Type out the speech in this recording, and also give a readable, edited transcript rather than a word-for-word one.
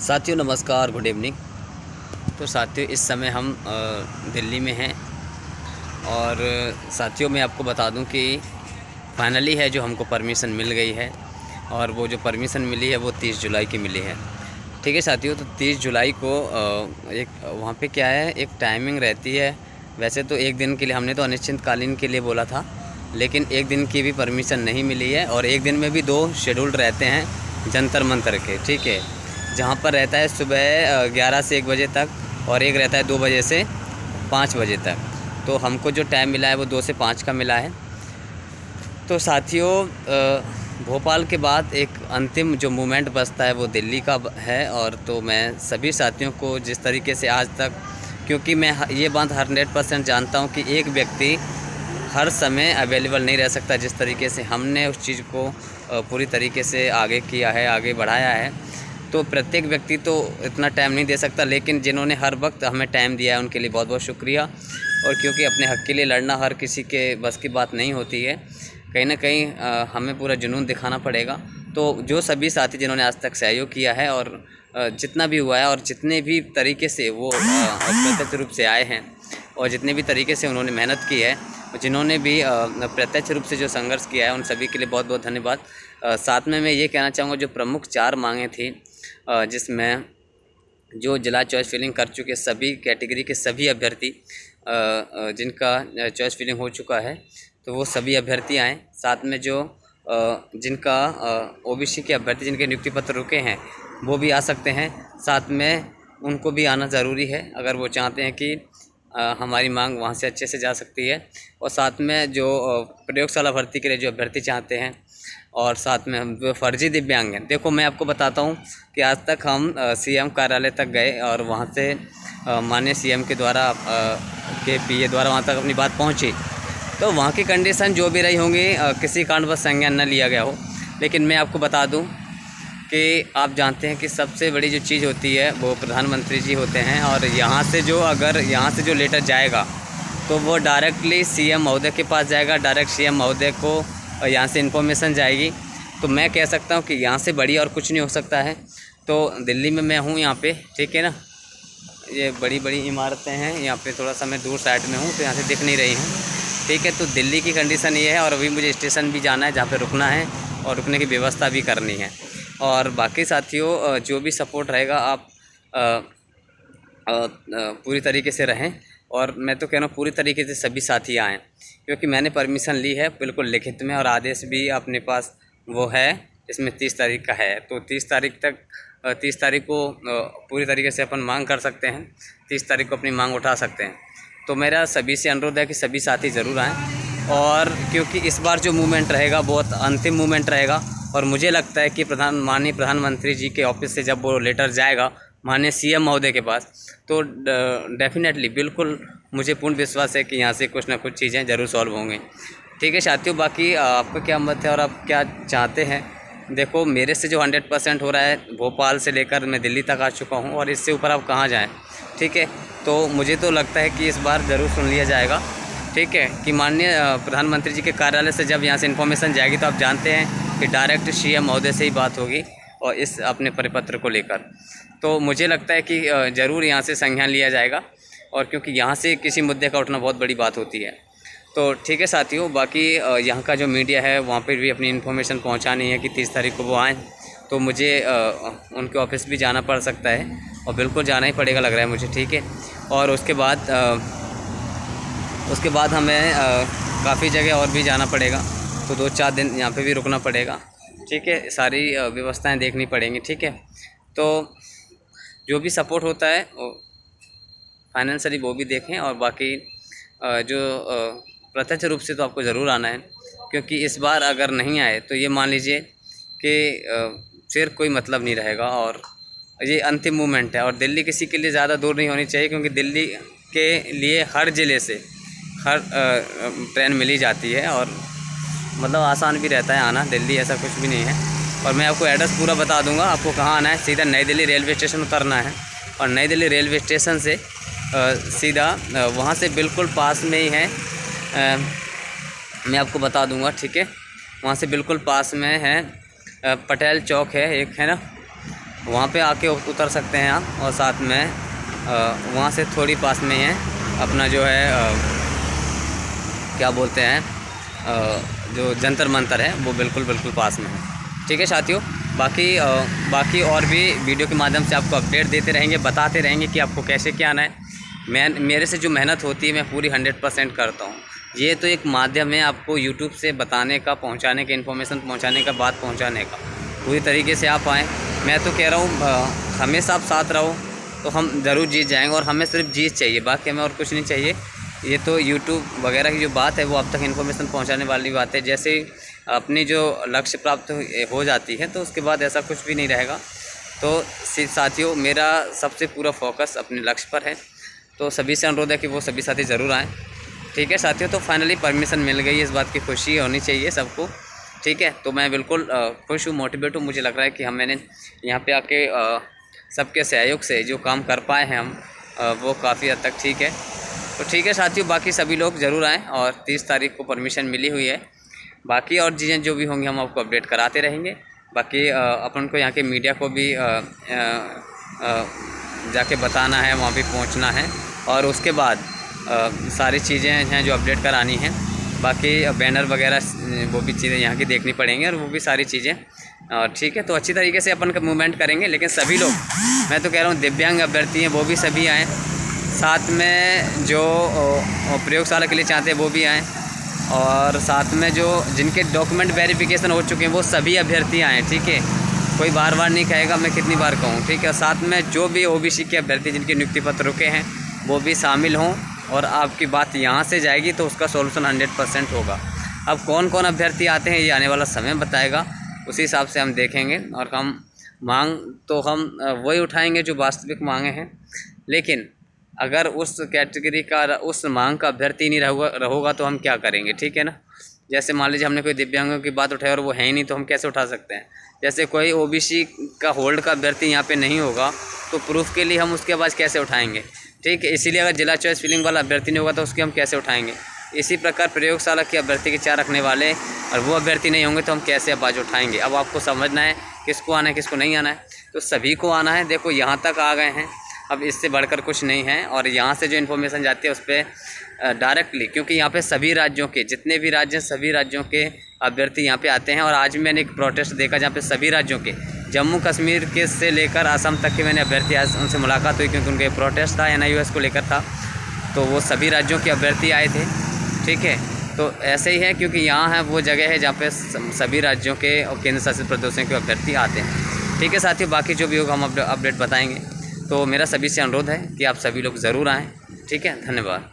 साथियों नमस्कार, good evening. तो साथियों इस समय हम दिल्ली में हैं और साथियों मैं आपको बता दूं कि फाइनली है जो हमको परमिशन मिल गई है और वो जो परमिशन मिली है वो 30 जुलाई की मिली है। ठीक है साथियों, तो 30 जुलाई को एक वहाँ पे क्या है, एक टाइमिंग रहती है। वैसे तो एक दिन के लिए हमने तो अनिश्चितकालीन के लिए बोला था, लेकिन एक दिन की भी परमिशन नहीं मिली है और एक दिन में भी 2 शेड्यूल रहते हैं जंतर मंतर के। ठीक है, जहाँ पर रहता है सुबह 11 से 1 बजे तक और एक रहता है 2 बजे से 5 बजे तक। तो हमको जो टाइम मिला है वो 2 से 5 का मिला है। तो साथियों भोपाल के बाद एक अंतिम जो मूवमेंट बचता है वो दिल्ली का है। और तो मैं सभी साथियों को जिस तरीके से आज तक, क्योंकि मैं ये बात 100% जानता हूँ कि एक व्यक्ति हर समय अवेलेबल नहीं रह सकता। जिस तरीके से हमने उस चीज़ को पूरी तरीके से आगे किया है, आगे बढ़ाया है, तो प्रत्येक व्यक्ति तो इतना टाइम नहीं दे सकता, लेकिन जिन्होंने हर वक्त हमें टाइम दिया है उनके लिए बहुत बहुत शुक्रिया। और क्योंकि अपने हक़ के लिए लड़ना हर किसी के बस की बात नहीं होती है, कहीं ना कहीं हमें पूरा जुनून दिखाना पड़ेगा। तो जो सभी साथी जिन्होंने आज तक सहयोग किया है और जितना भी हुआ है और जितने भी तरीके से वो प्रत्यक्ष रूप से आए हैं और जितने भी तरीके से उन्होंने मेहनत की है, जिन्होंने भी प्रत्यक्ष रूप से जो संघर्ष किया है, उन सभी के लिए बहुत बहुत धन्यवाद। साथ में मैं ये कहना चाहूँगा, जो प्रमुख 4 मांगें थी जिसमें जो जिला चॉइस फिलिंग कर चुके सभी कैटेगरी के सभी अभ्यर्थी जिनका चॉइस फिलिंग हो चुका है, तो वो सभी अभ्यर्थी आएँ। साथ में जो जिनका ओबीसी के अभ्यर्थी जिनके नियुक्ति पत्र रुके हैं वो भी आ सकते हैं। साथ में उनको भी आना ज़रूरी है अगर वो चाहते हैं कि हमारी मांग वहाँ से अच्छे से जा सकती है। और साथ में जो प्रयोगशाला भर्ती के लिए जो अभ्यर्थी चाहते हैं, और साथ में हम जो फर्जी दिव्यांग हैं, देखो मैं आपको बताता हूँ कि आज तक हम सीएम कार्यालय तक गए और वहाँ से माननीय सीएम के द्वारा के पीए द्वारा वहाँ तक अपनी बात पहुँची। तो वहाँ की कंडीशन जो भी रही होंगी, किसी कारणवश संज्ञान न लिया गया हो। लेकिन मैं आपको बता दूँ कि आप जानते हैं कि सबसे बड़ी जो चीज़ होती है वो प्रधानमंत्री जी होते हैं। और यहाँ से जो लेटर जाएगा तो वो डायरेक्टली सीएम महोदय के पास जाएगा, डायरेक्ट सीएम महोदय को यहाँ से इन्फॉर्मेशन जाएगी। तो मैं कह सकता हूँ कि यहाँ से बड़ी और कुछ नहीं हो सकता है। तो दिल्ली में मैं हूँ यहाँ पे, ठीक है ना, ये बड़ी बड़ी इमारतें हैं यहाँ पे, थोड़ा सा मैं दूर साइड में हूँ तो यहाँ से दिख नहीं रही हैं, ठीक है। तो दिल्ली की कंडीशन ये है और अभी मुझे स्टेशन भी जाना है जहाँ पे रुकना है और रुकने की व्यवस्था भी करनी है। और बाकी साथियों जो भी सपोर्ट रहेगा आप पूरी तरीके से रहें। और मैं तो कह रहा हूँ पूरी तरीके से सभी साथी आएँ, क्योंकि मैंने परमिशन ली है बिल्कुल लिखित में और आदेश भी अपने पास वो है, इसमें 30 तारीख का है। तो 30 तारीख को पूरी तरीके से अपन मांग कर सकते हैं, 30 तारीख को अपनी मांग उठा सकते हैं। तो मेरा सभी से अनुरोध है कि सभी साथी ज़रूर आएँ। और क्योंकि इस बार जो मूवमेंट रहेगा बहुत अंतिम मूवमेंट रहेगा और मुझे लगता है कि माननीय प्रधानमंत्री जी के ऑफिस से जब वो लेटर जाएगा माननीय सीएम महोदय के पास, तो डेफिनेटली बिल्कुल मुझे पूर्ण विश्वास है कि यहाँ से कुछ ना कुछ चीज़ें ज़रूर सॉल्व होंगी। ठीक है साथियों, बाकी आपका क्या मत है और आप क्या चाहते हैं? देखो मेरे से जो 100% हो रहा है, भोपाल से लेकर मैं दिल्ली तक आ चुका हूँ और इससे ऊपर आप कहाँ जाएँ, ठीक है। तो मुझे तो लगता है कि इस बार ज़रूर सुन लिया जाएगा, ठीक है, कि माननीय प्रधानमंत्री जी के कार्यालय से जब यहाँ से इन्फॉर्मेशन जाएगी तो आप जानते हैं कि डायरेक्ट सीएम महोदय से ही बात होगी और इस अपने परिपत्र को लेकर। तो मुझे लगता है कि ज़रूर यहाँ से संज्ञान लिया जाएगा, और क्योंकि यहाँ से किसी मुद्दे का उठना बहुत बड़ी बात होती है। तो ठीक है साथियों, बाकी यहाँ का जो मीडिया है वहाँ पर भी अपनी इन्फॉर्मेशन पहुँचानी है कि 30 तारीख को वो आएँ। तो मुझे उनके ऑफिस भी जाना पड़ सकता है और बिल्कुल जाना ही पड़ेगा लग रहा है मुझे, ठीक है। और उसके बाद हमें काफ़ी जगह और भी जाना पड़ेगा, तो 2-4 दिन यहाँ पे भी रुकना पड़ेगा, ठीक है। सारी व्यवस्थाएं देखनी पड़ेंगी, ठीक है। तो जो भी सपोर्ट होता है फाइनेंशियली वो भी देखें, और बाकी जो प्रत्यक्ष रूप से तो आपको ज़रूर आना है, क्योंकि इस बार अगर नहीं आए तो ये मान लीजिए कि फिर कोई मतलब नहीं रहेगा। और ये अंतिम मूवमेंट है और दिल्ली किसी के लिए ज़्यादा दूर नहीं होनी चाहिए, क्योंकि दिल्ली के लिए हर ज़िले से हर ट्रेन मिली जाती है और मतलब आसान भी रहता है आना दिल्ली, ऐसा कुछ भी नहीं है। और मैं आपको एड्रेस पूरा बता दूंगा, आपको कहाँ आना है। सीधा नई दिल्ली रेलवे स्टेशन उतरना है और नई दिल्ली रेलवे स्टेशन से सीधा वहाँ से बिल्कुल पास में ही है, मैं आपको बता दूंगा, ठीक है। वहाँ से बिल्कुल पास में है पटेल चौक है एक, है ना, वहाँ पे आके उतर सकते हैं आप। और साथ में वहाँ से थोड़ी पास में है अपना जो है क्या बोलते हैं जो जंतर मंतर है, वो बिल्कुल पास में है। ठीक है साथियों, बाकी और भी वीडियो के माध्यम से आपको अपडेट देते रहेंगे, बताते रहेंगे कि आपको कैसे क्या आना है। मेरे से जो मेहनत होती है मैं पूरी 100% करता हूँ। ये तो एक माध्यम है आपको यूट्यूब से बताने का, पहुँचाने का, इन्फॉर्मेशन पहुँचाने का, बात पहुँचाने का। पूरी तरीके से आप आएँ। मैं तो कह रहा हूँ हमेशा आप साथ रहो तो हम ज़रूर जीत जाएंगे। और हमें सिर्फ जीत चाहिए, बाकी हमें और कुछ नहीं चाहिए। ये तो यूट्यूब वगैरह की जो बात है वो आप तक इन्फॉर्मेशन पहुंचाने वाली बात है। जैसे अपनी जो लक्ष्य प्राप्त हो जाती है तो उसके बाद ऐसा कुछ भी नहीं रहेगा। तो साथियों, मेरा सबसे पूरा फोकस अपने लक्ष्य पर है। तो सभी से अनुरोध है कि वो सभी साथी ज़रूर आएँ। ठीक है साथियों, तो फाइनली परमिशन मिल गई, इस बात की खुशी होनी चाहिए सबको। ठीक है, तो मैं बिल्कुल खुश हूँ, मोटिवेट हूँ। मुझे लग रहा है कि मैंने यहाँ पे आके सबके सहयोग से जो काम कर पाए हैं हम, वो काफ़ी हद तक ठीक है। तो ठीक है साथियों, बाकी सभी लोग ज़रूर आएँ। और 30 तारीख को परमिशन मिली हुई है। बाकी और चीज़ें जो भी होंगी हम आपको अपडेट कराते रहेंगे। बाकी अपन को यहाँ के मीडिया को भी जाके बताना है, वहाँ भी पहुँचना है। और उसके बाद सारी चीज़ें हैं जो अपडेट करानी हैं। बाकी बैनर वगैरह वो भी चीज़ें यहाँ की देखनी पड़ेंगी, और वो भी सारी चीज़ें। और ठीक है, तो अच्छी तरीके से अपन का मूवमेंट करेंगे। लेकिन सभी लोग, मैं तो कह रहा हूँ दिव्यांग अभ्यर्थी हैं वो भी सभी आएँ, साथ में जो प्रयोगशाला के लिए चाहते हैं वो भी आएँ, और साथ में जो जिनके डॉक्यूमेंट वेरिफिकेशन हो चुके हैं वो सभी अभ्यर्थी आएँ। ठीक है, कोई बार बार नहीं कहेगा, मैं कितनी बार कहूँ। ठीक है, साथ में जो भी ओबीसी के अभ्यर्थी जिनके नियुक्ति पत्र रुके हैं वो भी शामिल हों। और आपकी बात यहाँ से जाएगी तो उसका सोल्यूशन 100% होगा। अब कौन कौन अभ्यर्थी आते हैं ये आने वाला समय बताएगा, उसी हिसाब से हम देखेंगे। और हम मांग तो हम वही उठाएंगे जो वास्तविक मांगे हैं। लेकिन अगर उस कैटेगरी का, उस मांग का अभ्यर्थी नहीं रहोगा तो हम क्या करेंगे। ठीक है ना, जैसे मान लीजिए हमने कोई दिव्यांगों की बात उठाई और वो है ही नहीं, तो हम कैसे उठा सकते हैं। जैसे कोई ओबीसी का होल्ड का अभ्यर्थी यहाँ पे नहीं होगा तो प्रूफ के लिए हम उसके आवाज़ कैसे उठाएंगे। ठीक है, इसीलिए अगर जिला चॉइस फिलिंग वाला अभ्यर्थी नहीं होगा तो उसकी हम कैसे उठाएंगे। इसी प्रकार प्रयोगशाला के अभ्यर्थी के 4 रखने वाले और वो अभ्यर्थी नहीं होंगे तो हम कैसे आवाज़ उठाएंगे। अब आपको समझना है किसको आना है किसको नहीं आना है। तो सभी को आना है। देखो यहाँ तक आ गए हैं, अब इससे बढ़कर कुछ नहीं है। और यहाँ से जो इन्फॉर्मेशन जाती है उस पर डायरेक्टली, क्योंकि यहाँ पे सभी राज्यों के, जितने भी राज्य हैं सभी राज्यों के अभ्यर्थी यहाँ पे आते हैं। और आज भी मैंने एक प्रोटेस्ट देखा जहाँ पे सभी राज्यों के, जम्मू कश्मीर के से लेकर असम तक के मैंने अभ्यर्थी, आज उनसे मुलाकात हुई क्योंकि उनका प्रोटेस्ट था NIOS को लेकर था। तो वो सभी राज्यों के अभ्यर्थी आए थे। ठीक है, तो ऐसे ही है, क्योंकि यहाँ है वो जगह है जहाँ पे सभी राज्यों के और केंद्र शासित प्रदेशों के अभ्यर्थी आते हैं। ठीक है साथियों, बाकी जो भी होगा हम अपडेट बताएंगे। तो मेरा सभी से अनुरोध है कि आप सभी लोग ज़रूर आएँ। ठीक है, धन्यवाद।